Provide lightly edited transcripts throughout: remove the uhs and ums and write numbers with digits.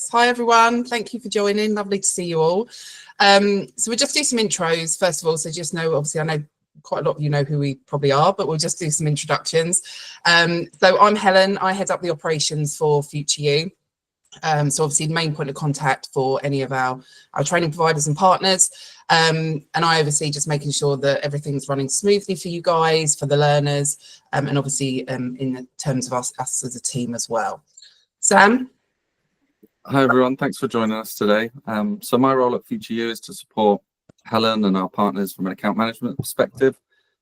Alex. Hi, everyone. Thank you for joining. Lovely to see you all. So we'll just do some intros, first of all. So just know, obviously, I know quite a lot of you know who we probably are, but we'll just do some introductions. So I'm Helen. I head up the operations for FuturU. So obviously the main point of contact for any of our training providers and partners. And I oversee just making sure that everything's running smoothly for you guys, for the learners, and obviously in terms of us as a team as well. Sam? Hi everyone, thanks for joining us today. So my role at FuturU is to support Helen and our partners from an account management perspective,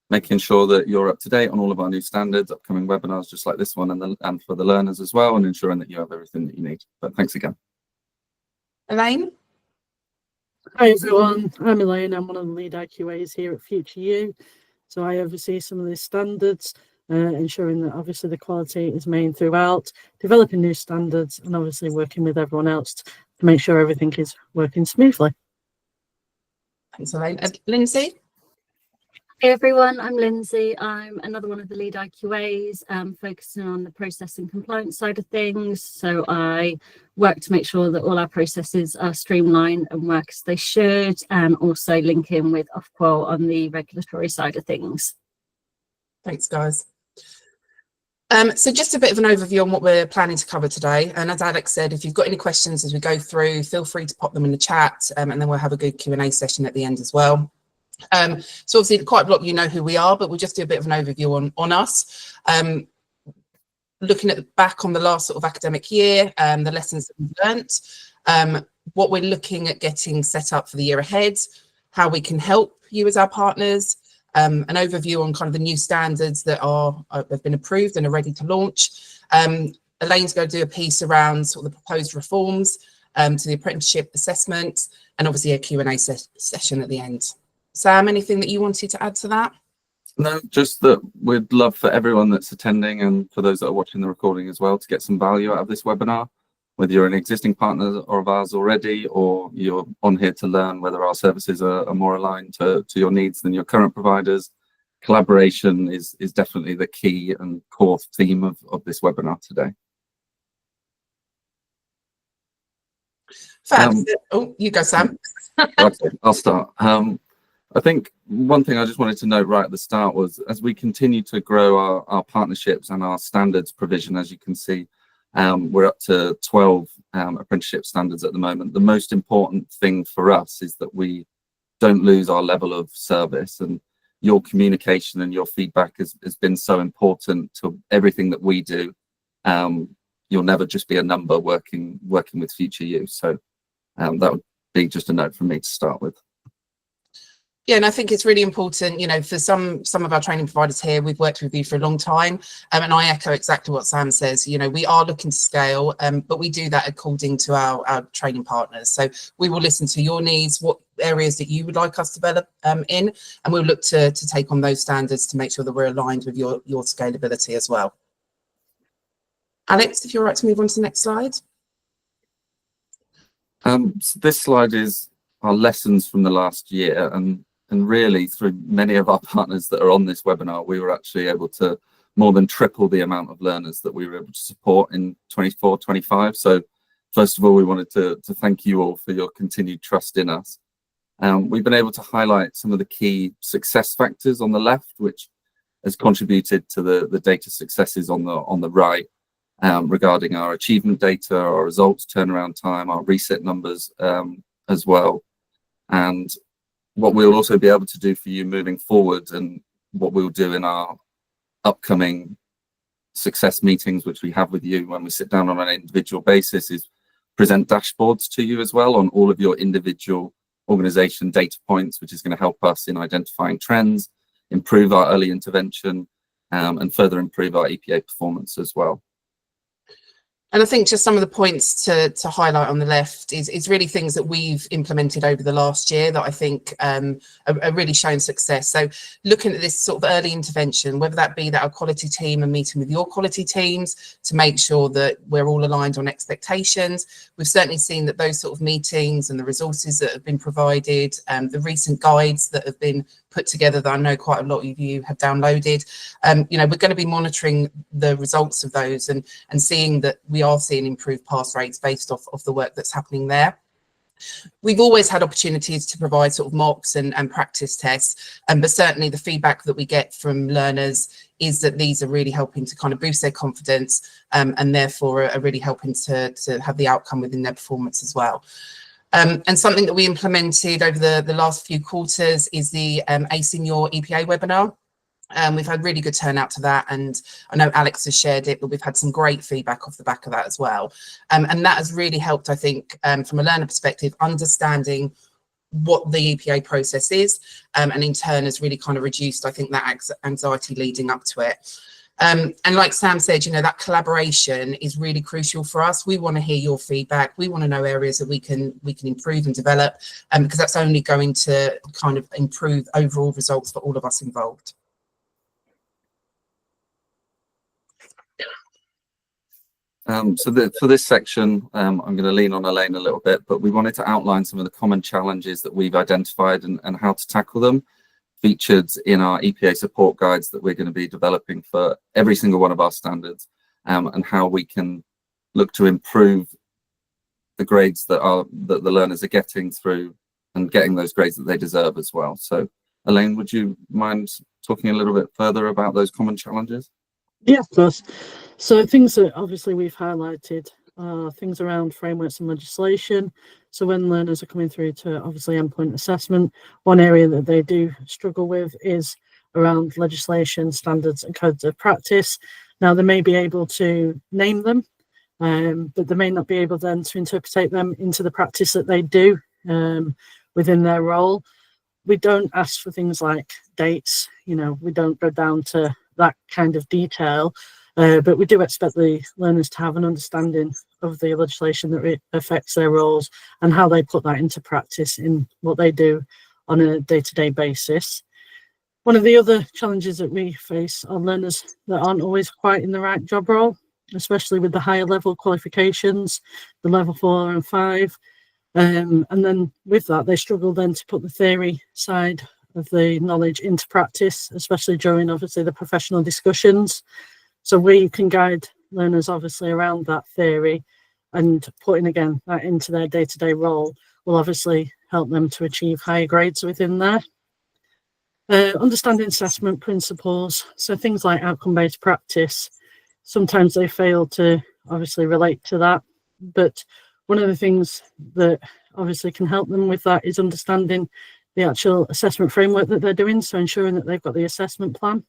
making sure that you're up to date on all of our new standards, upcoming webinars just like this one, and for the learners as well, and ensuring that you have everything that you need. But thanks again. Elaine? Hi everyone, I'm Elaine. I'm one of the lead IQAs here at FuturU. So I oversee some of the standards, ensuring that obviously the quality is maintained throughout, developing new standards, and obviously working with everyone else to make sure everything is working smoothly. Thanks, Elaine. Lindsay? Hey everyone, I'm Lindsay. I'm another one of the lead IQAs, focusing on the process and compliance side of things. So I work to make sure that all our processes are streamlined and work as they should, and also link in with Ofqual on the regulatory side of things. Thanks, guys. So just a bit of an overview on what we're planning to cover today. And as Alex said, if you've got any questions as we go through, feel free to pop them in the chat, and then we'll have a good Q&A session at the end as well. So obviously quite a lot of you know who we are, but we'll just do a bit of an overview on us. Looking back on the last sort of academic year, the lessons that we've learnt, what we're looking at getting set up for the year ahead, how we can help you as our partners, an overview on kind of the new standards that have been approved and are ready to launch. Elaine's going to do a piece around sort of the proposed reforms to the apprenticeship assessment, and obviously a Q&A session at the end. Sam, anything that you wanted to add to that? No, just that we'd love for everyone that's attending and for those that are watching the recording as well to get some value out of this webinar, whether you're an existing partner of ours already or you're on here to learn whether our services are more aligned to your needs than your current providers. Collaboration is definitely the key and core theme of this webinar today. Fab. Oh, you go, Sam. Okay, I'll start. I think one thing I just wanted to note right at the start was, as we continue to grow our partnerships and our standards provision, as you can see, we're up to 12 apprenticeship standards at the moment. The most important thing for us is that we don't lose our level of service, and your communication and your feedback has been so important to everything that we do. You'll never just be a number working with FuturU. So that would be just a note from me to start with. Yeah, and I think it's really important, you know, for some of our training providers here, we've worked with you for a long time, and I echo exactly what Sam says. You know, we are looking to scale, but we do that according to our training partners. So we will listen to your needs, what areas that you would like us to develop in, and we'll look to take on those standards to make sure that we're aligned with your scalability as well. Alex, if you're all right to move on to the next slide. So this slide is our lessons from the last year, and really through many of our partners that are on this webinar, we were actually able to more than triple the amount of learners that we were able to support in 24-25. So first of all, we wanted to thank you all for your continued trust in us. We've been able to highlight some of the key success factors on the left, which has contributed to the data successes on the right, regarding our achievement data, our results turnaround time, our reset numbers as well. And what we'll also be able to do for you moving forward, and what we'll do in our upcoming success meetings, which we have with you when we sit down on an individual basis, is present dashboards to you as well on all of your individual organization data points, which is going to help us in identifying trends, improve our early intervention, and further improve our EPA performance as well. And I think just some of the points to highlight on the left is really things that we've implemented over the last year that I think are really showing success. So looking at this sort of early intervention, whether that be that our quality team are meeting with your quality teams to make sure that we're all aligned on expectations. We've certainly seen that those sort of meetings and the resources that have been provided, the recent guides that have been put together that I know quite a lot of you have downloaded. You know, we're going to be monitoring the results of those and seeing that we are seeing improved pass rates based off of the work that's happening there. We've always had opportunities to provide sort of mocks and practice tests, but certainly the feedback that we get from learners is that these are really helping to kind of boost their confidence, and therefore are really helping to have the outcome within their performance as well. And something that we implemented over the last few quarters is the ACE in Your EPA webinar. We've had really good turnout to that, and I know Alex has shared it, but we've had some great feedback off the back of that as well. And that has really helped, I think, from a learner perspective, understanding what the EPA process is, and in turn has really kind of reduced, I think, that anxiety leading up to it. And like Sam said, you know, that collaboration is really crucial for us. We want to hear your feedback. We want to know areas that we can improve and develop, because that's only going to kind of improve overall results for all of us involved. So for this section, I'm going to lean on Elaine a little bit, but we wanted to outline some of the common challenges that we've identified and how to tackle them, featured in our EPA support guides that we're going to be developing for every single one of our standards, and how we can look to improve the grades that the learners are getting through and getting those grades that they deserve as well. So Elaine, would you mind talking a little bit further about those common challenges? Yeah, of course. So things that obviously we've highlighted are things around frameworks and legislation. So when learners are coming through to obviously endpoint assessment, one area that they do struggle with is around legislation, standards and codes of practice. Now they may be able to name them, but they may not be able then to interpret them into the practice that they do within their role. We don't ask for things like dates, you know, we don't go down to that kind of detail, but we do expect the learners to have an understanding of the legislation that affects their roles and how they put that into practice in what they do on a day-to-day basis. One of the other challenges that we face are learners that aren't always quite in the right job role, especially with the higher level qualifications, the level 4 and 5. And then with that, they struggle then to put the theory side of the knowledge into practice, especially during obviously the professional discussions. So we can guide learners obviously around that theory, and putting again that into their day-to-day role will obviously help them to achieve higher grades within there. Understanding assessment principles, so things like outcome-based practice, sometimes they fail to obviously relate to that, but one of the things that obviously can help them with that is understanding the actual assessment framework that they're doing. So ensuring that they've got the assessment plan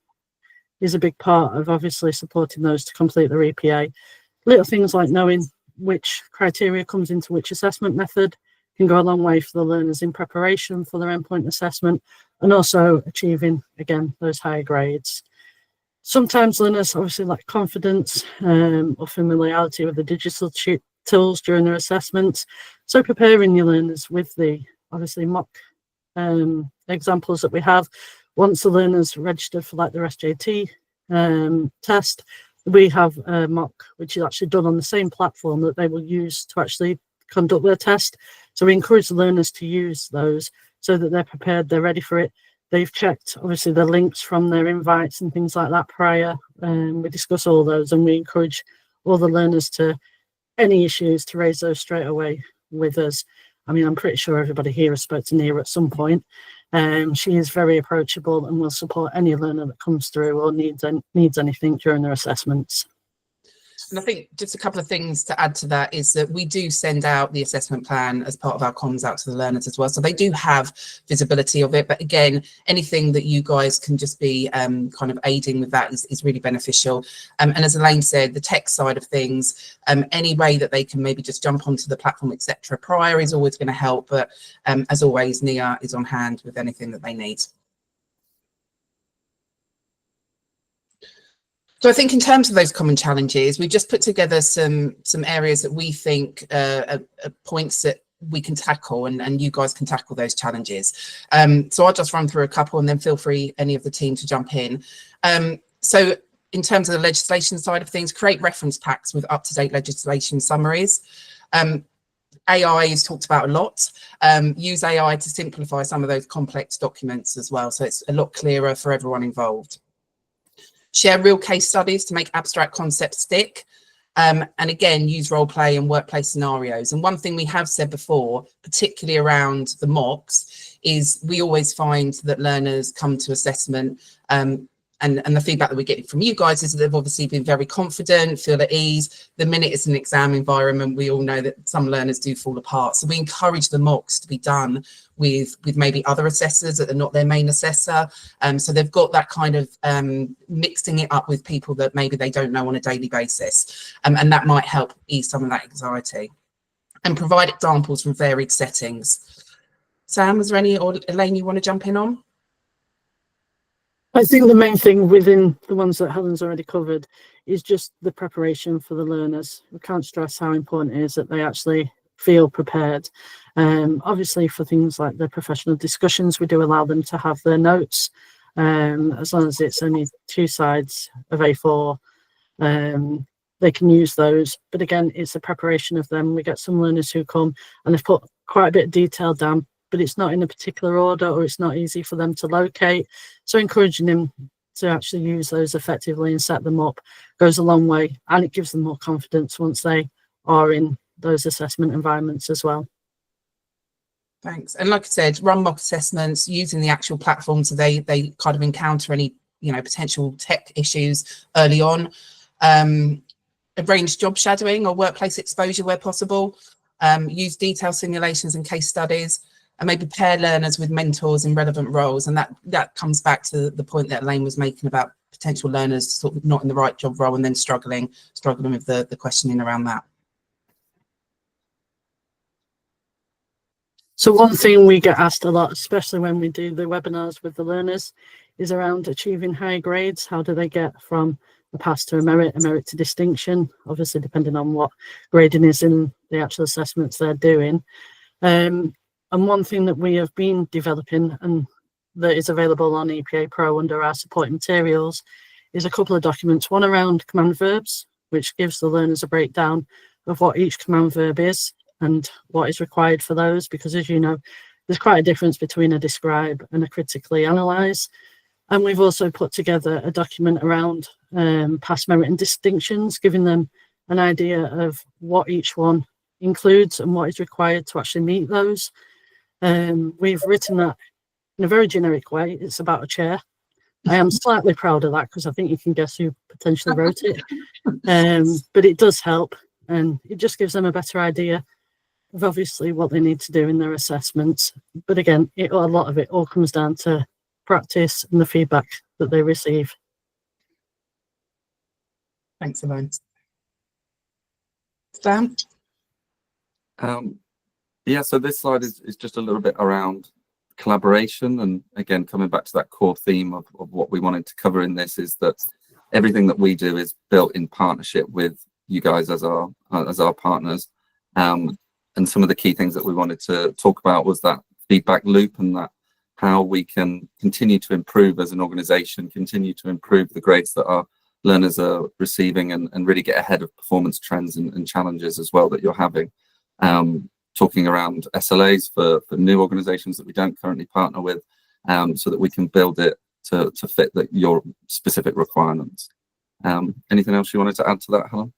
is a big part of obviously supporting those to complete their EPA. Little things like knowing which criteria comes into which assessment method can go a long way for the learners in preparation for their endpoint assessment, and also achieving, again, those higher grades. Sometimes learners obviously lack confidence or familiarity with the digital tools during their assessments. So preparing your learners with the obviously mock examples that we have. Once the learners registered for like their SJT test, we have a mock which is actually done on the same platform that they will use to actually conduct their test. So we encourage the learners to use those so that they're prepared, they're ready for it. They've checked obviously the links from their invites and things like that prior. We discuss all those, and we encourage all the learners to, any issues, to raise those straight away with us. I mean, I'm pretty sure everybody here has spoken to Nia at some point. She is very approachable and will support any learner that comes through or needs anything during their assessments. And I think just a couple of things to add to that is that we do send out the assessment plan as part of our comms out to the learners as well. So they do have visibility of it. But again, anything that you guys can just be kind of aiding with that is really beneficial. And as Elaine said, the tech side of things, any way that they can maybe just jump onto the platform, etc. prior is always going to help. But as always, Nia is on hand with anything that they need. So I think in terms of those common challenges, we've just put together some areas that we think are points that we can tackle, and you guys can tackle those challenges. So I'll just run through a couple, and then feel free, any of the team, to jump in. So in terms of the legislation side of things, create reference packs with up-to-date legislation summaries. AI is talked about a lot. Use AI to simplify some of those complex documents as well, so it's a lot clearer for everyone involved. Share real case studies to make abstract concepts stick. And again, use role play and workplace scenarios. And one thing we have said before, particularly around the mocks, is we always find that learners come to assessment and the feedback that we're getting from you guys is that they've obviously been very confident, feel at ease. The minute it's an exam environment, we all know that some learners do fall apart. So we encourage the mocks to be done with maybe other assessors that are not their main assessor. So they've got that kind of mixing it up with people that maybe they don't know on a daily basis. And that might help ease some of that anxiety. And provide examples from varied settings. Sam, was there any, or Elaine, you want to jump in on? I think the main thing within the ones that Helen's already covered is just the preparation for the learners. We can't stress how important it is that they actually feel prepared. Obviously, for things like the professional discussions, we do allow them to have their notes, as long as it's only 2 sides of A4. They can use those. But again, it's the preparation of them. We get some learners who come and they've put quite a bit of detail down, but it's not in a particular order or it's not easy for them to locate. So encouraging them to actually use those effectively and set them up goes a long way, and it gives them more confidence once they are in those assessment environments as well. Thanks. And like I said, run mock assessments using the actual platform so they kind of encounter any potential tech issues early on. Arrange job shadowing or workplace exposure where possible. Use detailed simulations and case studies. And maybe pair learners with mentors in relevant roles. And that comes back to the point that Elaine was making about potential learners sort of not in the right job role and then struggling with the questioning around that. So one thing we get asked a lot, especially when we do the webinars with the learners, is around achieving high grades. How do they get from a pass to a merit to distinction? Obviously, depending on what grading is in the actual assessments they're doing. And one thing that we have been developing and that is available on EPA Pro under our supporting materials is a couple of documents, one around command verbs, which gives the learners a breakdown of what each command verb is and what is required for those, because as you know, there's quite a difference between a describe and a critically analyse. And we've also put together a document around pass, merit and distinctions, giving them an idea of what each one includes and what is required to actually meet those. We've written that in a very generic way. It's about a chair. I am slightly proud of that because I think you can guess who potentially wrote it. But it does help, and it just gives them a better idea of obviously what they need to do in their assessments. But again, a lot of it all comes down to practice and the feedback that they receive. Thanks, Elaine. Sam? Yeah, so this slide is just a little bit around collaboration, and again coming back to that core theme of what we wanted to cover in this is that everything that we do is built in partnership with you guys as our partners, and some of the key things that we wanted to talk about was that feedback loop and that how we can continue to improve as an organization, continue to improve the grades that our learners are receiving, and really get ahead of performance trends and challenges as well that you're having. Talking around SLAs for new organizations that we don't currently partner with, so that we can build it to fit your specific requirements. Anything else you wanted to add to that, Helen?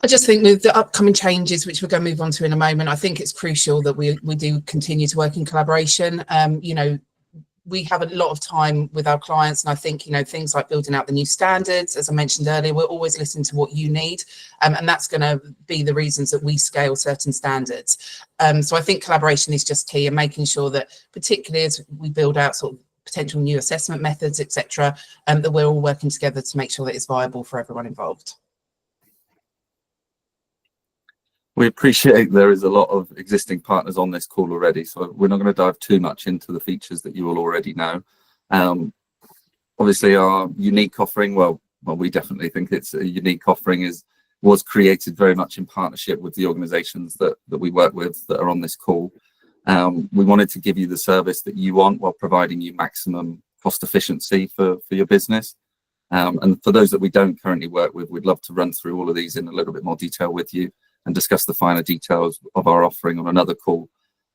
I just think with the upcoming changes, which we're going to move on to in a moment, I think it's crucial that we do continue to work in collaboration. We have a lot of time with our clients, and I think things like building out the new standards, as I mentioned earlier, we're always listening to what you need, and that's going to be the reasons that we scale certain standards. So I think collaboration is just key, and making sure that particularly as we build out sort of potential new assessment methods, etc., that we're all working together to make sure that it's viable for everyone involved. We appreciate there is a lot of existing partners on this call already, so we're not going to dive too much into the features that you all already know. Obviously, our unique offering, well, we definitely think it's a unique offering, was created very much in partnership with the organisations that we work with that are on this call. We wanted to give you the service that you want while providing you maximum cost efficiency for your business. And for those that we don't currently work with, we'd love to run through all of these in a little bit more detail with you. and discuss the finer details of our offering on another call.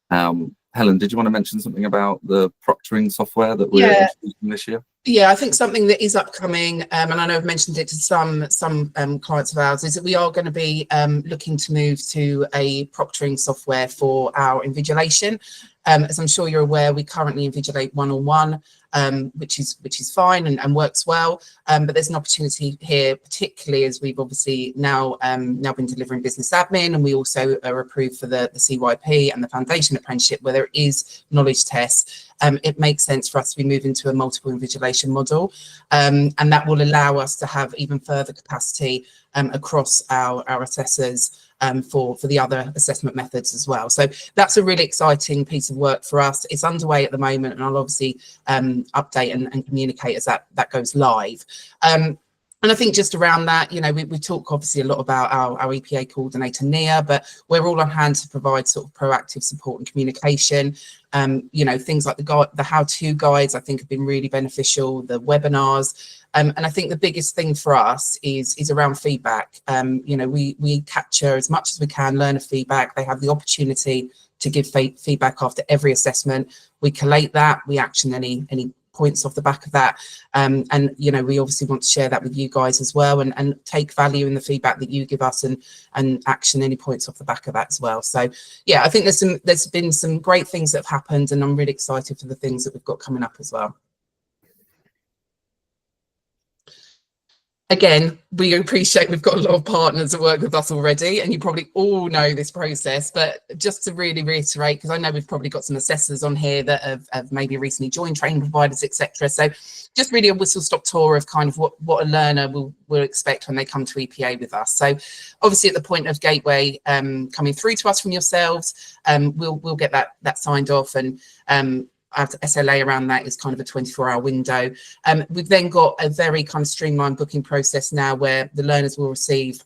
Helen, did you want to mention something about the proctoring software that we're introducing this year? Yeah, I think something that is upcoming, and I know I've mentioned it to some clients of ours, is that we are going to be looking to move to a proctoring software for our invigilation. As I'm sure you're aware, we currently invigilate one-on-one, which is fine and works well. But there's an opportunity here, particularly as we've obviously now been delivering business admin, and we also are approved for the CYP and the foundation apprenticeship, where there is knowledge tests. It makes sense for us to be moving to a multiple invigilation model, and that will allow us to have even further capacity across our assessors for the other assessment methods as well. So that's a really exciting piece of work for us. It's underway at the moment, and I'll obviously update and communicate as that goes live. And I think just around that, you know, we talk obviously a lot about our EPA coordinator, Nia, but we're all on hand to provide sort of proactive support and communication. You know, things like the how-to guides, I think, have been really beneficial, the webinars. And I think the biggest thing for us is around feedback. You know, we capture as much as we can learner feedback. They have the opportunity to give feedback after every assessment. We collate that, we action any points off the back of that, and you know, we obviously want to share that with you guys as well, and take value in the feedback that you give us, and action any points off the back of that as well. So yeah, I think there's been some great things that have happened, and I'm really excited for the things that we've got coming up as well. Again, we appreciate we've got a lot of partners that work with us already, and you probably all know this process, but just to really reiterate, because I know we've probably got some assessors on here that have maybe recently joined training providers, etc. So just really a whistle-stop tour of kind of what a learner will expect when they come to EPA with us. So obviously at the point of gateway coming through to us from yourselves, we'll get that signed off, and our SLA around that is kind of a 24-hour window. We've then got a very kind of streamlined booking process now, where the learners will receive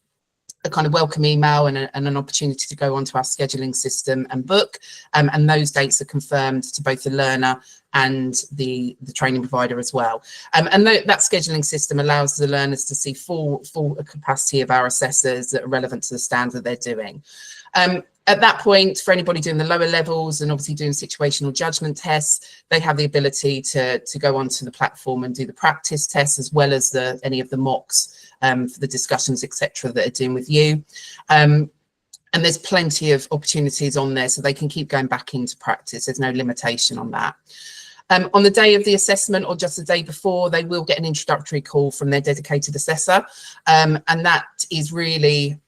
a kind of welcome email and an opportunity to go onto our scheduling system and book, and those dates are confirmed to both the learner and the training provider as well. And that scheduling system allows the learners to see full capacity of our assessors that are relevant to the standard they're doing. At that point, for anybody doing the lower levels and obviously doing situational judgment tests, they have the ability to go onto the platform and do the practice tests, as well as any of the mocks for the discussions, etc., that are doing with you. And there's plenty of opportunities on there, so they can keep going back into practice. There's no limitation on that. On the day of the assessment, or just the day before, they will get an introductory call from their dedicated assessor, and that is really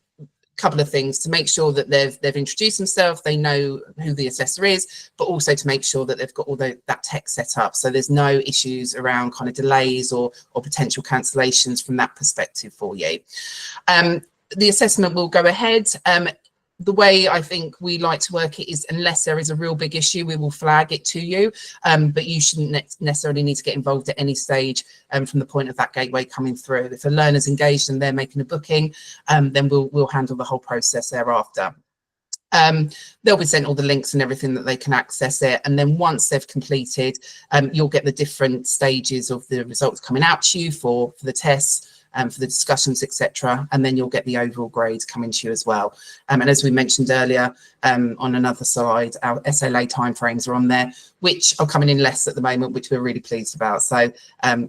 couple of things: to make sure that they've introduced themselves, they know who the assessor is, but also to make sure that they've got all that tech set up, so there's no issues around kind of delays or potential cancellations from that perspective for you. The assessment will go ahead. The way I think we like to work it is, unless there is a real big issue, we will flag it to you, but you shouldn't necessarily need to get involved at any stage from the point of that gateway coming through. If a learner's engaged and they're making a booking, then we'll handle the whole process thereafter. They'll be sent all the links and everything that they can access it, and then once they've completed, you'll get the different stages of the results coming out to you for the tests, for the discussions, etc., and then you'll get the overall grades coming to you as well. And as we mentioned earlier, on another slide, our SLA timeframes are on there, which are coming in less at the moment, which we're really pleased about. So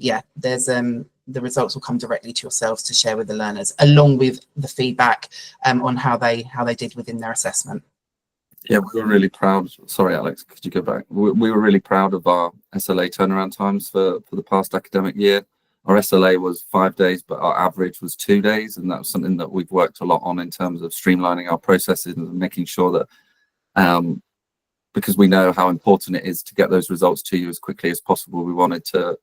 yeah, there's the results will come directly to yourselves to share with the learners, along with the feedback on how they did within their assessment. Yeah, we were really proud. Sorry, Alex, could you go back? We were really proud of our SLA turnaround times for the past academic year. Our SLA was 5 days, but our average was 2 days, and that's something that we've worked a lot on in terms of streamlining our processes and making sure that, because we know how important it is to get those results to you as quickly as possible, we wanted to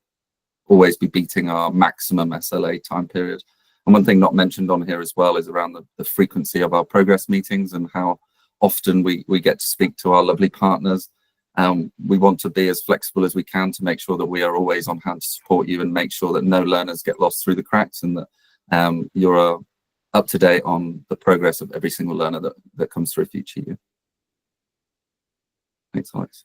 always be beating our maximum SLA time period. And one thing not mentioned on here as well is around the frequency of our progress meetings and how often we get to speak to our lovely partners. We want to be as flexible as we can to make sure that we are always on hand to support you and make sure that no learners get lost through the cracks, and that you're up to date on the progress of every single learner that comes through FuturU. Thanks, Alex.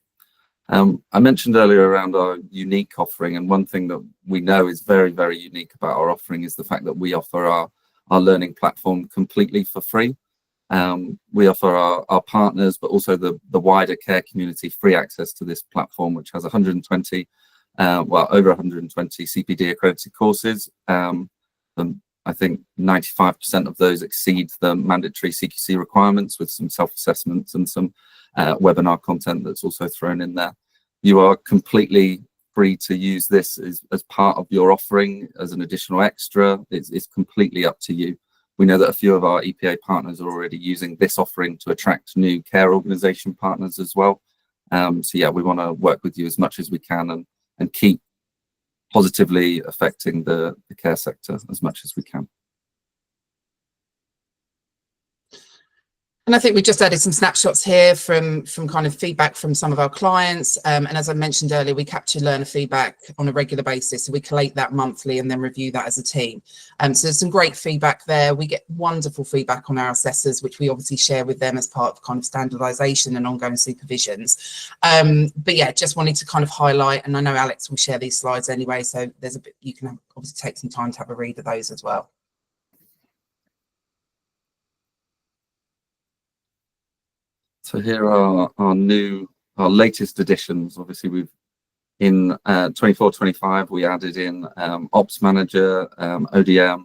I mentioned earlier around our unique offering, and one thing that we know is very, very unique about our offering is the fact that we offer our learning platform completely for free. We offer our partners, but also the wider care community, free access to this platform, which has 120, over 120 CPD accredited courses. I think 95% of those exceed the mandatory CQC requirements, with some self-assessments and some webinar content that's also thrown in there. You are completely free to use this as part of your offering as an additional extra. It's completely up to you. We know that a few of our EPA partners are already using this offering to attract new care organisation partners as well. So yeah, we want to work with you as much as we can and keep positively affecting the care sector as much as we can. And I think we just added some snapshots here from kind of feedback from some of our clients. And as I mentioned earlier, we capture learner feedback on a regular basis. So we collate that monthly and then review that as a team. So there's some great feedback there. We get wonderful feedback on our assessors, which we obviously share with them as part of kind of standardization and ongoing supervisions. But yeah, just wanted to kind of highlight, and I know Alex will share these slides anyway, so there's a bit, you can obviously take some time to have a read of those as well. So here are our latest additions. Obviously, in 24-25 we added in ops manager, ODM,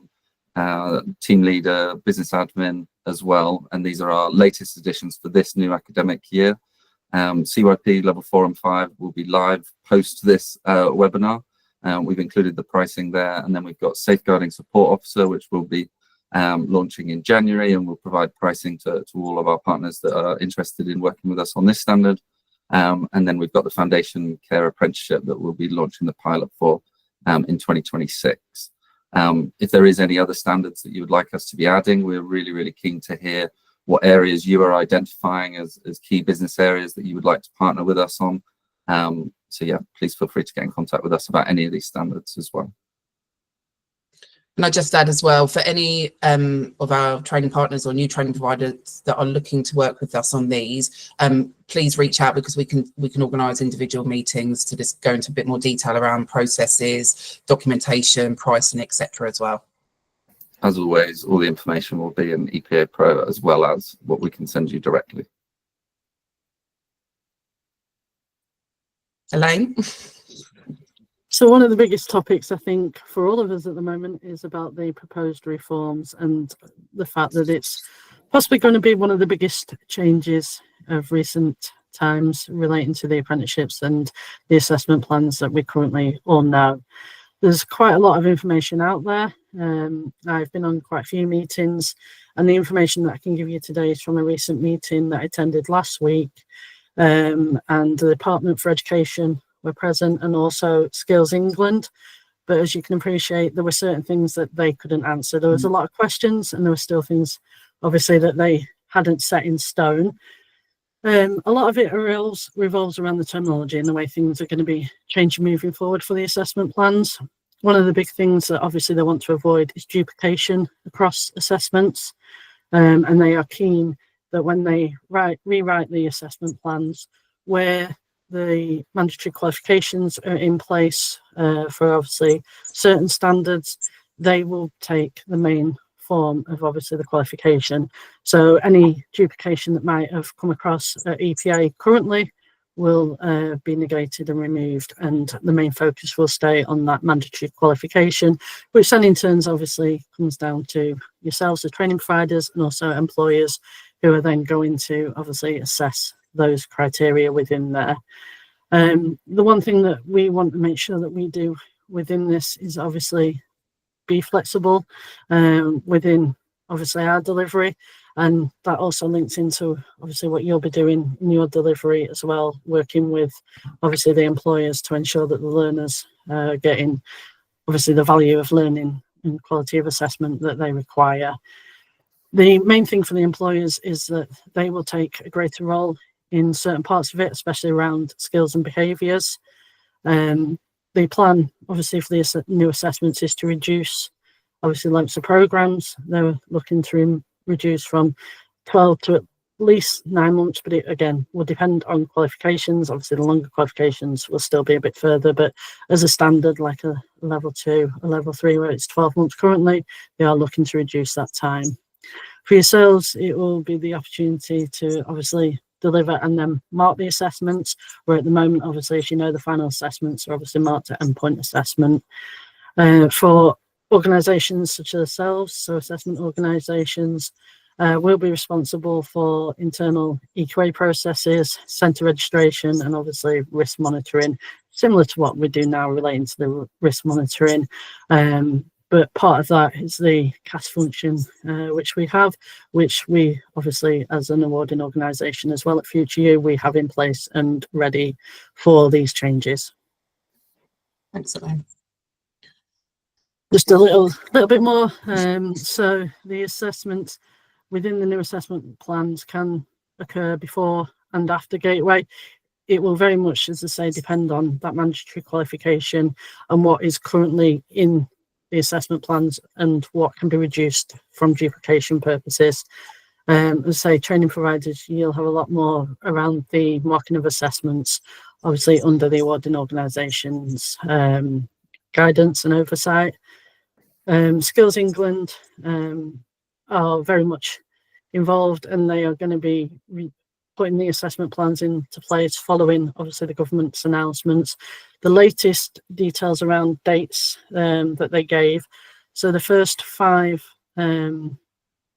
team leader, business admin as well, and these are our latest additions for this new academic year. CYP level 4 and 5 will be live post this webinar. We've included the pricing there, and then we've got safeguarding support officer, which will be launching in January, and we'll provide pricing to all of our partners that are interested in working with us on this standard. And then we've got the foundation care apprenticeship that we'll be launching the pilot for in 2026. If there is any other standards that you would like us to be adding, we're really, really keen to hear what areas you are identifying as key business areas that you would like to partner with us on. So yeah, please feel free to get in contact with us about any of these standards as well. And I just add as well, for any of our training partners or new training providers that are looking to work with us on these, please reach out, because we can organise individual meetings to just go into a bit more detail around processes, documentation, pricing, etc. as well. As always, all the information will be in EPA Pro, as well as what we can send you directly. Elaine? So one of the biggest topics, I think, for all of us at the moment is about the proposed reforms and the fact that it's possibly going to be one of the biggest changes of recent times relating to the apprenticeships and the assessment plans that we currently all know. There's quite a lot of information out there. I've been on quite a few meetings, and the information that I can give you today is from a recent meeting that I attended last week, and the Department for Education were present, and also Skills England. But as you can appreciate, there were certain things that they couldn't answer. There was a lot of questions, and there were still things, obviously, that they hadn't set in stone. A lot of it revolves around the terminology and the way things are going to be changing moving forward for the assessment plans. One of the big things that obviously they want to avoid is duplication across assessments, and they are keen that when they rewrite the assessment plans, where the mandatory qualifications are in place for obviously certain standards, they will take the main form of obviously the qualification. So any duplication that might have come across at EPA currently will be negated and removed, and the main focus will stay on that mandatory qualification, which then in turn obviously comes down to yourselves as training providers and also employers, who are then going to obviously assess those criteria within there. The one thing that we want to make sure that we do within this is obviously be flexible within obviously our delivery, and that also links into obviously what you'll be doing in your delivery as well, working with obviously the employers to ensure that the learners are getting obviously the value of learning and quality of assessment that they require. The main thing for the employers is that they will take a greater role in certain parts of it, especially around skills and behaviours. The plan, obviously, for the new assessments is to reduce, obviously, lengths of programmes. They're looking to reduce from 12 to at least 9 months, but it, again, will depend on qualifications. Obviously, the longer qualifications will still be a bit further, but as a standard, like a level 2, a level 3, where it's 12 months currently, they are looking to reduce that time. For yourselves, it will be the opportunity to obviously deliver and then mark the assessments, where at the moment, obviously, as you know, the final assessments are obviously marked at endpoint assessment. For organisations such as ourselves, so assessment organisations, will be responsible for internal EQA processes, centre registration, and obviously risk monitoring, similar to what we do now relating to the risk monitoring. But part of that is the CAS function, which we have, which we obviously, as an awarding organisation as well at FuturU, we have in place and ready for these changes. Excellent. Just a little bit more. So the assessment within the new assessment plans can occur before and after gateway. It will very much, as I say, depend on that mandatory qualification and what is currently in the assessment plans and what can be reduced from duplication purposes. As I say, training providers, you'll have a lot more around the marking of assessments, obviously under the awarding organisation's guidance and oversight. Skills England are very much involved, and they are going to be putting the assessment plans into place following obviously the government's announcements. The latest details around dates that they gave. So the first 5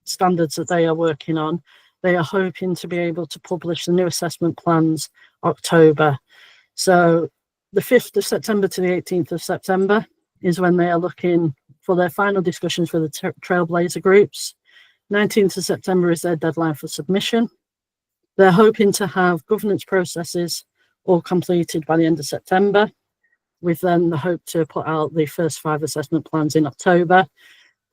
standards that they are working on, they are hoping to be able to publish the new assessment plans October. So the 5th of September to the 18th of September is when they are looking for their final discussions with the Trailblazer groups. 19th of September is their deadline for submission. They're hoping to have governance processes all completed by the end of September, with then the hope to put out the first 5 assessment plans in October.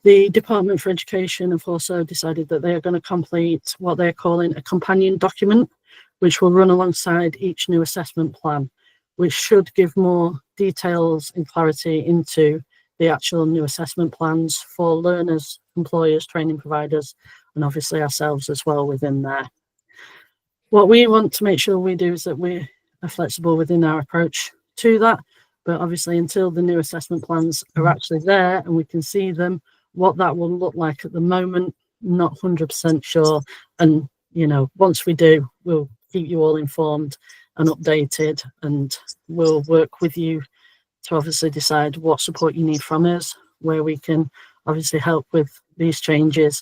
The Department for Education have also decided that they are going to complete what they're calling a companion document, which will run alongside each new assessment plan, which should give more details and clarity into the actual new assessment plans for learners, employers, training providers, and obviously ourselves as well within there. What we want to make sure we do is that we are flexible within our approach to that, but obviously until the new assessment plans are actually there and we can see them, what that will look like at the moment, not 100% sure. And, you know, once we do, we'll keep you all informed and updated, and we'll work with you to obviously decide what support you need from us, where we can obviously help with these changes,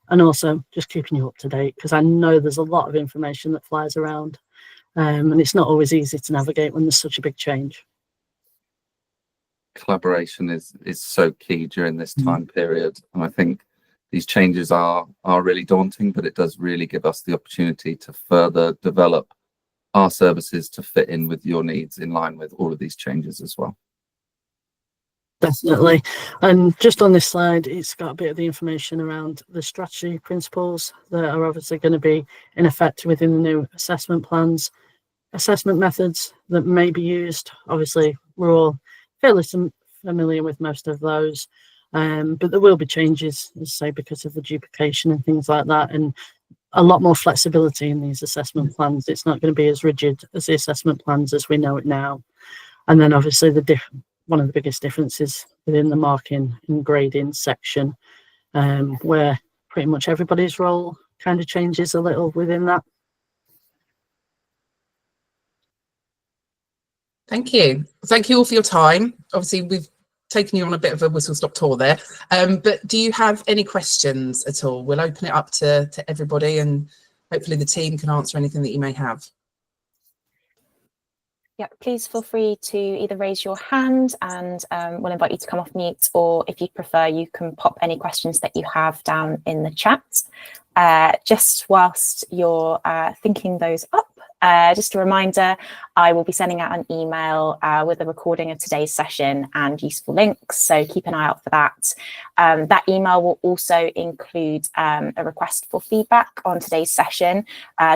and also just keeping you up to date, because I know there's a lot of information that flies around, and it's not always easy to navigate when there's such a big change. Collaboration is so key during this time period, and I think these changes are really daunting, but it does really give us the opportunity to further develop our services to fit in with your needs in line with all of these changes as well. Definitely. And just on this slide, it's got a bit of the information around the strategy principles that are obviously going to be in effect within the new assessment plans, assessment methods that may be used. Obviously, we're all fairly familiar with most of those, but there will be changes, as I say, because of the duplication and things like that, and a lot more flexibility in these assessment plans. It's not going to be as rigid as the assessment plans as we know it now. And then obviously one of the biggest differences within the marking and grading section, where pretty much everybody's role kind of changes a little within that. Thank you. Thank you all for your time. Obviously, we've taken you on a bit of a whistle-stop tour there, but do you have any questions at all? We'll open it up to everybody, and hopefully the team can answer anything that you may have. Yeah, please feel free to either raise your hand and we'll invite you to come off mute, or if you prefer, you can pop any questions that you have down in the chat. Just whilst you're thinking those up, just a reminder, I will be sending out an email with a recording of today's session and useful links, so keep an eye out for that. That email will also include a request for feedback on today's session.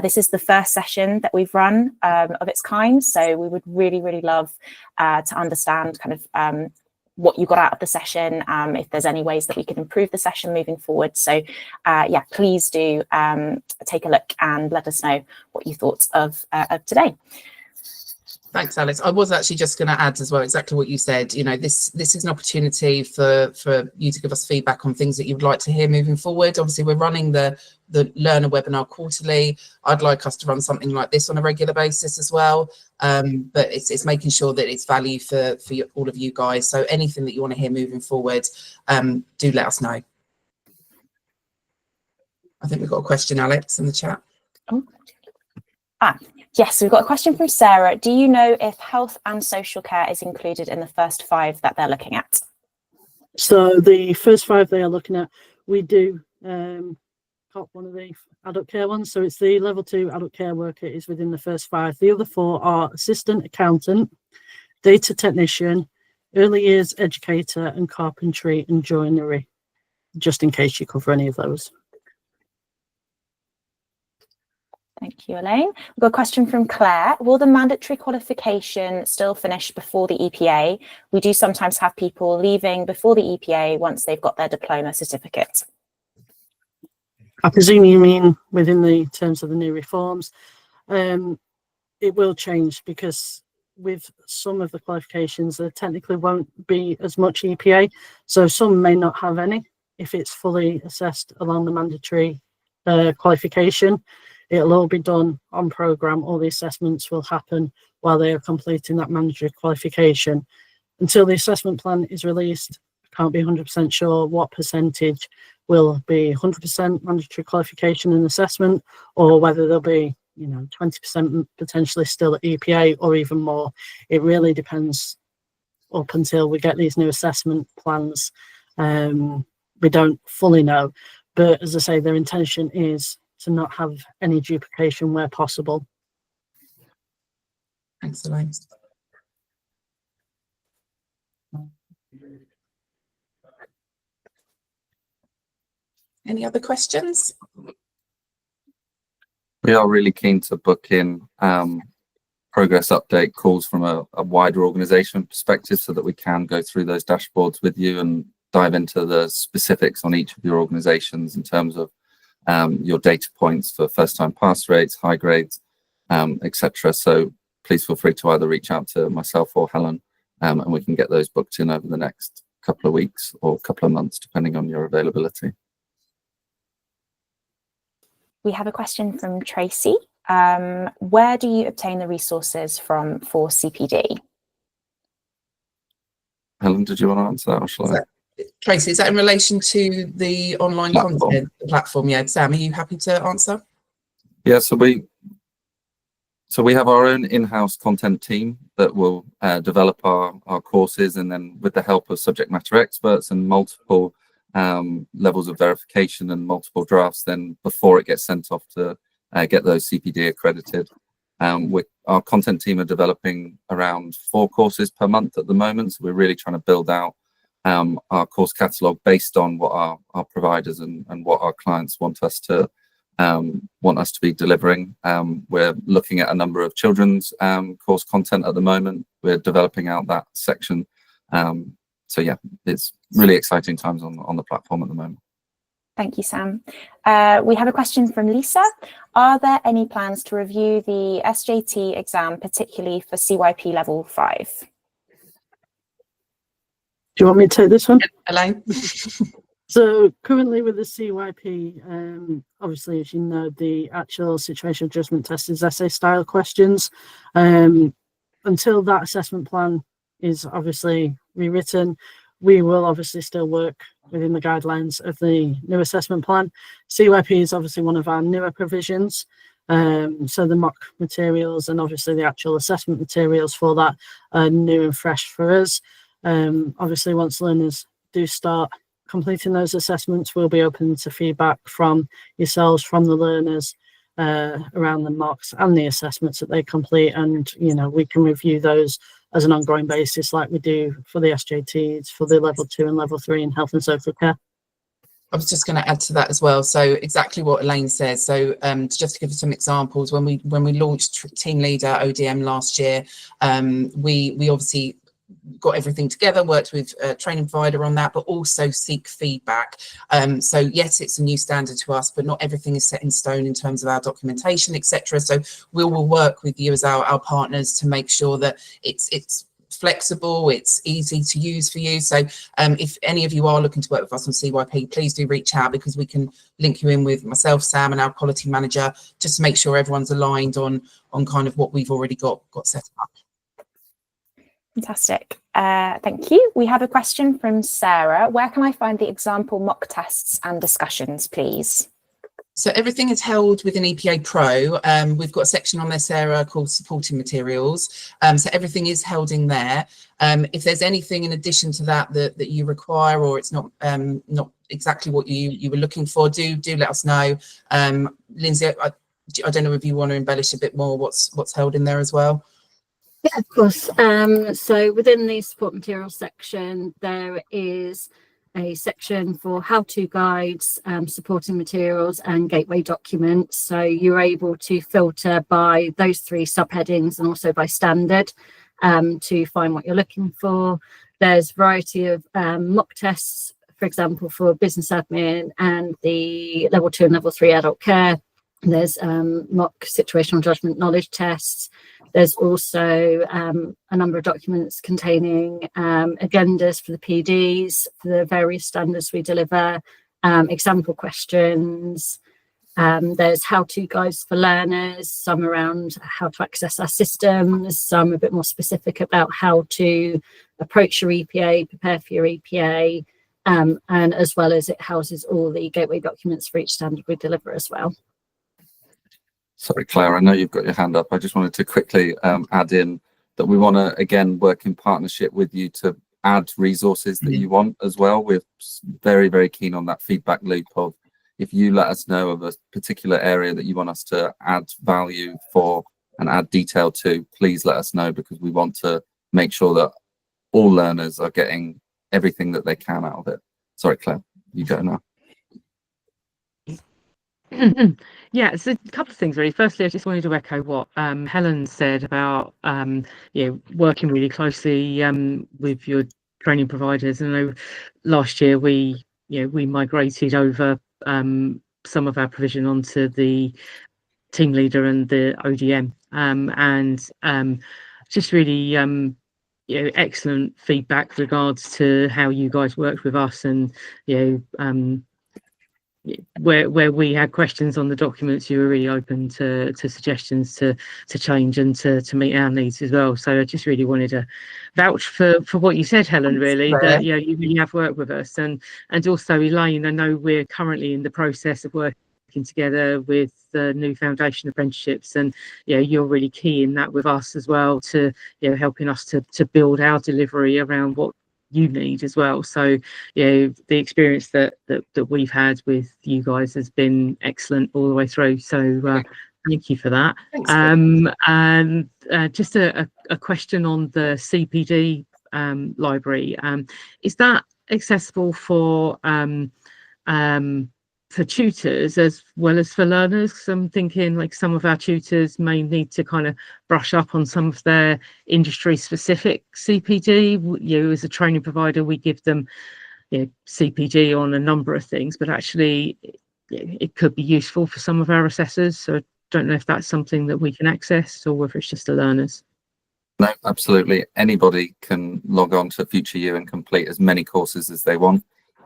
This is the first session that we've run of its kind, so we would really, really love to understand kind of what you got out of the session, if there's any ways that we can improve the session moving forward. So yeah, please do take a look and let us know what you thought of today. Thanks, Alex. I was actually just going to add as well exactly what you said. You know, this is an opportunity for you to give us feedback on things that you'd like to hear moving forward. Obviously, we're running the learner webinar quarterly. I'd like us to run something like this on a regular basis as well. But it's making sure that it's value for all of you guys. So anything that you want to hear moving forward, do let us know. I think we've got a question, Alex, in the chat. Oh. Yes, we've got a question from Sarah. Do you know if health and social care is included in the first 5 that they're looking at? So the first 5 they are looking at, we do cop one of the adult care ones. So it's the level 2 adult care worker is within the first 5. The other 4 are assistant accountant, data technician, early years educator, and carpentry and joinery, just in case you cover any of those. Thank you, Elaine. We've got a question from Claire. Will the mandatory qualification still finish before the EPA? We do sometimes have people leaving before the EPA once they've got their diploma certificate. I presume you mean within the terms of the new reforms. It will change because with some of the qualifications, there technically won't be as much EPA. So some may not have any if it's fully assessed along the mandatory qualification. It'll all be done on programme. All the assessments will happen while they are completing that mandatory qualification. Until the assessment plan is released, I can't be 100% sure what percentage will be 100% mandatory qualification and assessment, or whether there'll be, 20% potentially still at EPA or even more. It really depends up until we get these new assessment plans. We don't fully know, but as I say, their intention is to not have any duplication where possible. Thanks, Elaine. Any other questions? We are really keen to book in progress update calls from a wider organisation perspective so that we can go through those dashboards with you and dive into the specifics on each of your organisations in terms of your data points for first-time pass rates, high grades, etc. So please feel free to either reach out to myself or Helen, and we can get those booked in over the next couple of weeks or couple of months, depending on your availability. We have a question from Tracy. Where do you obtain the resources from for CPD? Helen, did you want to answer that, or shall I? Tracy, is that in relation to the online content platform? Yeah, Sam, are you happy to answer? Yeah, so we have our own in-house content team that will develop our courses, and then with the help of subject matter experts and multiple levels of verification and multiple drafts, then before it gets sent off to get those CPD accredited. Our content team are developing around 4 courses per month at the moment, so we're really trying to build out our course catalogue based on what our providers and what our clients want us to be delivering. We're looking at a number of children's course content at the moment. We're developing out that section. So yeah, it's really exciting times on the platform at the moment. Thank you, Sam. We have a question from Lisa. Are there any plans to review the SJT exam, particularly for CYP level 5? Do you want me to take this one? Elaine? So currently with the CYP, obviously, as you know, the actual situational judgment test is essay style questions. Until that assessment plan is obviously rewritten, we will obviously still work within the guidelines of the new assessment plan. CYP is obviously one of our newer provisions. So the mock materials and obviously the actual assessment materials for that are new and fresh for us. Obviously, once learners do start completing those assessments, we'll be open to feedback from yourselves, from the learners around the mocks and the assessments that they complete, and we can review those as an ongoing basis like we do for the SJTs, for the level 2 and level 3 in health and social care. I was just going to add to that as well. So exactly what Elaine says. So just to give you some examples, when we launched Team Leader ODM last year, we obviously got everything together, worked with a training provider on that, but also seek feedback. So yes, it's a new standard to us, but not everything is set in stone in terms of our documentation, etc. So we will work with you as our partners to make sure that it's flexible, it's easy to use for you. So if any of you are looking to work with us on CYP, please do reach out, because we can link you in with myself, Sam, and our quality manager, just to make sure everyone's aligned on kind of what we've already got set up. Fantastic. Thank you. We have a question from Sarah. Where can I find the example mock tests and discussions, please? So everything is held within EPA Pro. We've got a section on there, Sarah, called supporting materials. So everything is held in there. If there's anything in addition to that that you require, or it's not exactly what you were looking for, do let us know. Lindsay, I don't know if you want to embellish a bit more what's held in there as well. Yeah, of course. So within the support materials section, there is a section for how-to guides, supporting materials and gateway documents. So you're able to filter by those 3 subheadings and also by standard to find what you're looking for. There's a variety of mock tests, for example, for business admin and the level 2 and level 3 adult care. There's mock situational judgment knowledge tests. There's also a number of documents containing agendas for the PDs, for the various standards we deliver, example questions. There's how-to guides for learners, some around how to access our systems, some a bit more specific about how to approach your EPA, prepare for your EPA, and as well as it houses all the gateway documents for each standard we deliver as well. Sorry, Claire, I know you've got your hand up. I just wanted to quickly add in that we want to, again, work in partnership with you to add resources that you want as well. We're very, very keen on that feedback loop of, if you let us know of a particular area that you want us to add value for and add detail to, please let us know, because we want to make sure that all learners are getting everything that they can out of it. Sorry, Claire, you go now. Yeah, so a couple of things really. Firstly, I just wanted to echo what Helen said about working really closely with your training providers. And I know last year we migrated over some of our provision onto the team leader and the ODM, and just really excellent feedback with regards to how you guys worked with us, and where we had questions on the documents, you were really open to suggestions to change and to meet our needs as well. So I just really wanted to vouch for what you said, Helen, really, that you really have worked with us. And also, Elaine, I know we're currently in the process of working together with the new foundation apprenticeships, and you're really key in that with us as well, to helping us to build our delivery around what you need as well. So the experience that we've had with you guys has been excellent all the way through. So thank you for that. Thanks. And just a question on the CPD library. Is that accessible for tutors as well as for learners? Because I'm thinking like some of our tutors may need to kind of brush up on some of their industry specific CPD. As a training provider, we give them CPD on a number of things, but actually it could be useful for some of our assessors. So I don't know if that's something that we can access, or whether it's just the learners. No, absolutely. Anybody can log on to FuturU and complete as many courses as they want.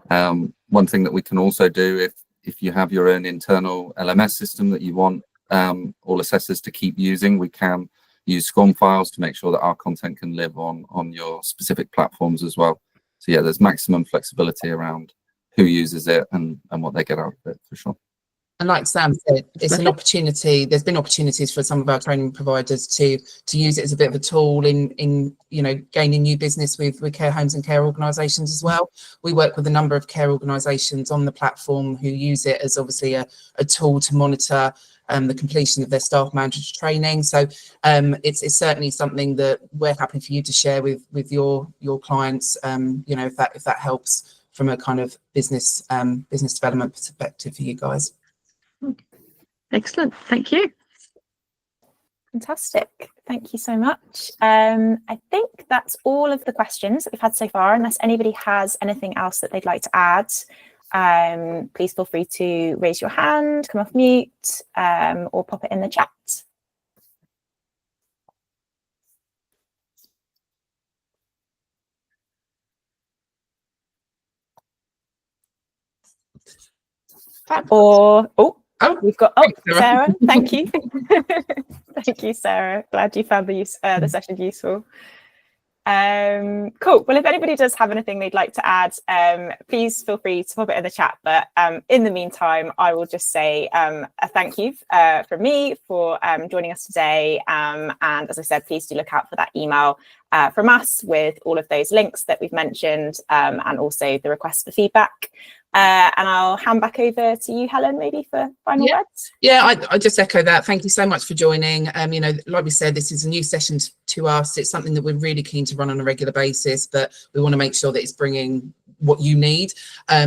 One thing that we can also do, if you have your own internal LMS system that you want all assessors to keep using, we can use SCORM files to make sure that our content can live on your specific platforms as well. So yeah, there's maximum flexibility around who uses it and what they get out of it, for sure. And like Sam said, it's an opportunity. There's been opportunities for some of our training providers to use it as a bit of a tool in gaining new business with care homes and care organisations as well. We work with a number of care organisations on the platform who use it as obviously a tool to monitor the completion of their staff manager training. So it's certainly something that we're happy for you to share with your clients. If that helps from a kind of business development perspective for you guys. Excellent, thank you. Fantastic. Thank you so much. I think that's all of the questions that we've had so far. Unless anybody has anything else that they'd like to add, please feel free to raise your hand, come off mute, or pop it in the chat. Or we've got Sarah. Thank you. Thank you, Sarah. Glad you found the session useful. Cool. Well, if anybody does have anything they'd like to add, please feel free to pop it in the chat. But in the meantime, I will just say a thank you from me for joining us today. And as I said, please do look out for that email from us with all of those links that we've mentioned, and also the request for feedback. And I'll hand back over to you, Helen, maybe for final words. Yeah, I just echo that. Thank you so much for joining. You know, like we said, this is a new session to us. It's something that we're really keen to run on a regular basis, but we want to make sure that it's bringing what you need.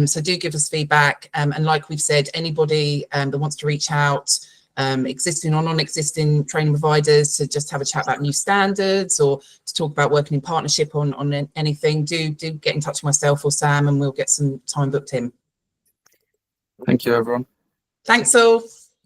So do give us feedback. And like we've said, anybody that wants to reach out, existing or non-existing training providers, to just have a chat about new standards or to talk about working in partnership on anything, do get in touch with myself or Sam, and we'll get some time booked in. Thank you, everyone. Thanks all.